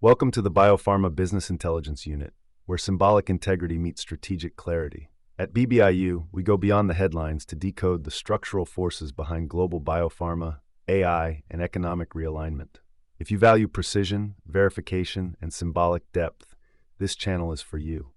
Welcome to the Biopharma Business Intelligence Unit, where symbolic integrity meets strategic clarity. At BBIU, we go beyond the headlines to decode the structural forces behind global biopharma, AI, and economic realignment. If you value precision, verification, and symbolic depth, this channel is for you.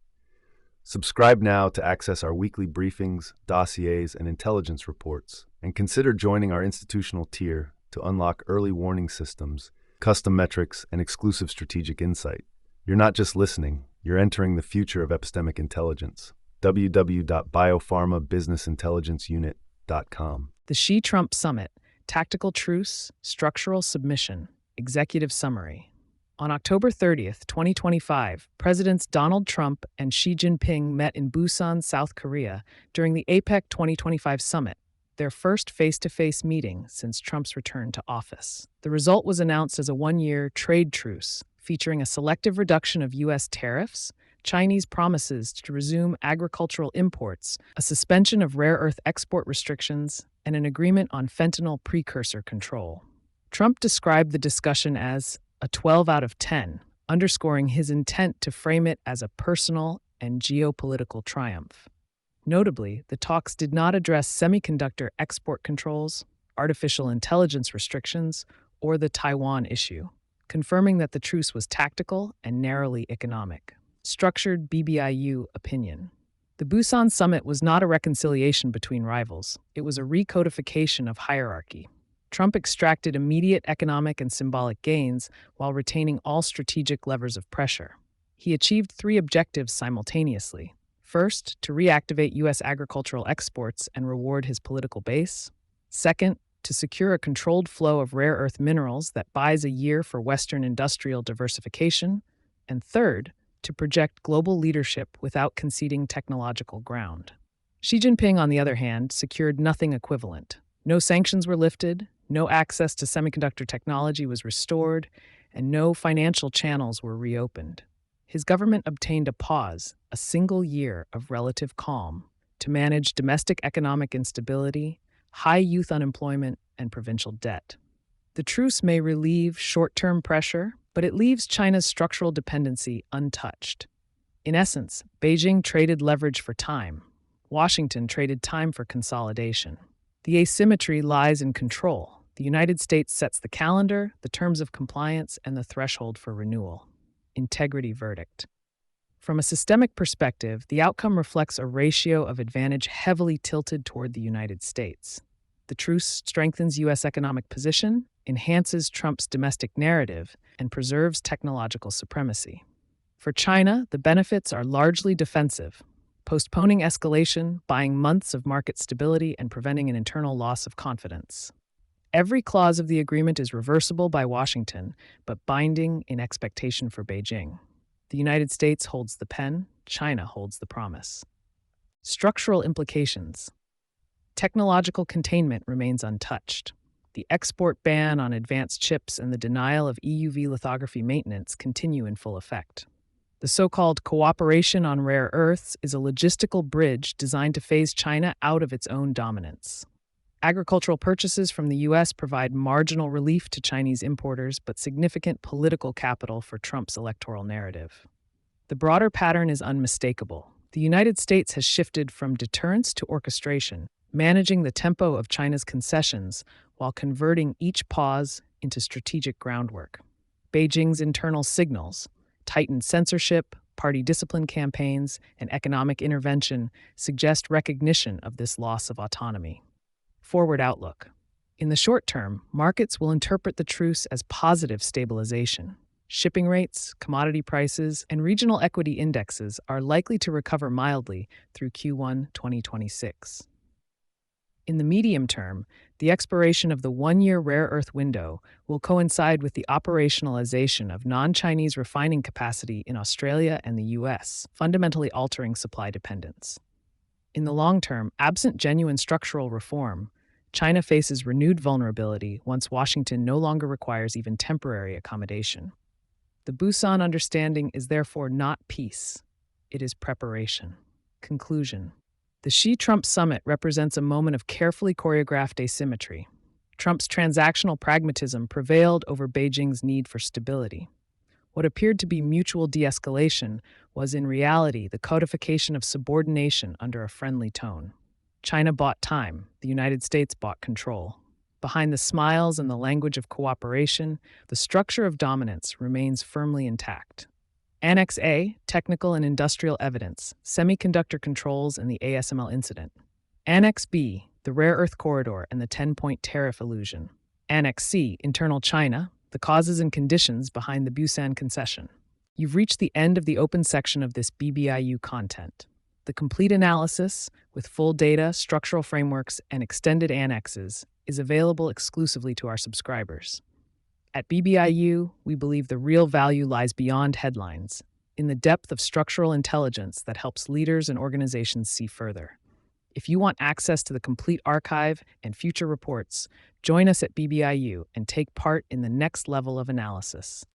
Subscribe now to access our weekly briefings, dossiers, and intelligence reports, and consider joining our institutional tier to unlock early warning systems, custom metrics, and exclusive strategic insight. You're not just listening, you're entering the future of epistemic intelligence. www.biopharmabusinessintelligenceunit.com. The Xi-Trump Summit, Tactical Truce, Structural Submission, Executive Summary. On October 30th, 2025, Presidents Donald Trump and Xi Jinping met in Busan, South Korea, during the APEC 2025 summit, their first face-to-face meeting since Trump's return to office. The result was announced as a one-year trade truce, featuring a selective reduction of U.S. tariffs, Chinese promises to resume agricultural imports, a suspension of rare earth export restrictions, and an agreement on fentanyl precursor control. Trump described the discussion as a 12 out of 10, underscoring his intent to frame it as a personal and geopolitical triumph. Notably, the talks did not address semiconductor export controls, artificial intelligence restrictions, or the Taiwan issue, confirming that the truce was tactical and narrowly economic. Structured BBIU opinion. The Busan summit was not a reconciliation between rivals. It was a recodification of hierarchy. Trump extracted immediate economic and symbolic gains while retaining all strategic levers of pressure. He achieved three objectives simultaneously. First, to reactivate U.S. agricultural exports and reward his political base. Second, to secure a controlled flow of rare earth minerals that buys a year for Western industrial diversification. And third, to project global leadership without conceding technological ground. Xi Jinping, on the other hand, secured nothing equivalent. No sanctions were lifted, no access to semiconductor technology was restored, and no financial channels were reopened. His government obtained a pause, a single year of relative calm, to manage domestic economic instability, high youth unemployment, and provincial debt. The truce may relieve short-term pressure, but it leaves China's structural dependency untouched. In essence, Beijing traded leverage for time. Washington traded time for consolidation. The asymmetry lies in control. The United States sets the calendar, the terms of compliance, and the threshold for renewal. Integrity verdict. From a systemic perspective, the outcome reflects a ratio of advantage heavily tilted toward the United States. The truce strengthens U.S. economic position, enhances Trump's domestic narrative, and preserves technological supremacy. For China, the benefits are largely defensive, postponing escalation, buying months of market stability, and preventing an internal loss of confidence. Every clause of the agreement is reversible by Washington, but binding in expectation for Beijing. The United States holds the pen, China holds the promise. Structural implications. Technological containment remains untouched. The export ban on advanced chips and the denial of EUV lithography maintenance continue in full effect. The so-called cooperation on rare earths is a logistical bridge designed to phase China out of its own dominance. Agricultural purchases from the U.S. provide marginal relief to Chinese importers, but significant political capital for Trump's electoral narrative. The broader pattern is unmistakable. The United States has shifted from deterrence to orchestration, managing the tempo of China's concessions while converting each pause into strategic groundwork. Beijing's internal signals, tightened censorship, party discipline campaigns, and economic intervention suggest recognition of this loss of autonomy. Forward outlook. In the short term, markets will interpret the truce as positive stabilization. Shipping rates, commodity prices, and regional equity indexes are likely to recover mildly through Q1 2026. In the medium term, the expiration of the one-year rare earth window will coincide with the operationalization of non-Chinese refining capacity in Australia and the U.S., fundamentally altering supply dependence. In the long term, absent genuine structural reform, China faces renewed vulnerability once Washington no longer requires even temporary accommodation. The Busan understanding is therefore not peace, it is preparation. Conclusion. The Xi-Trump summit represents a moment of carefully choreographed asymmetry. Trump's transactional pragmatism prevailed over Beijing's need for stability. What appeared to be mutual de-escalation was in reality the codification of subordination under a friendly tone. China bought time, the United States bought control. Behind the smiles and the language of cooperation, the structure of dominance remains firmly intact. Annex A, Technical and Industrial Evidence, Semiconductor Controls and the ASML Incident. Annex B, the Rare Earth Corridor and the 10-point tariff illusion. Annex C, Internal China, the causes and conditions behind the Busan concession. You've reached the end of the open section of this BBIU content. The complete analysis, with full data, structural frameworks, and extended annexes, is available exclusively to our subscribers. At BBIU, we believe the real value lies beyond headlines, in the depth of structural intelligence that helps leaders and organizations see further. If you want access to the complete archive and future reports, join us at BBIU and take part in the next level of analysis.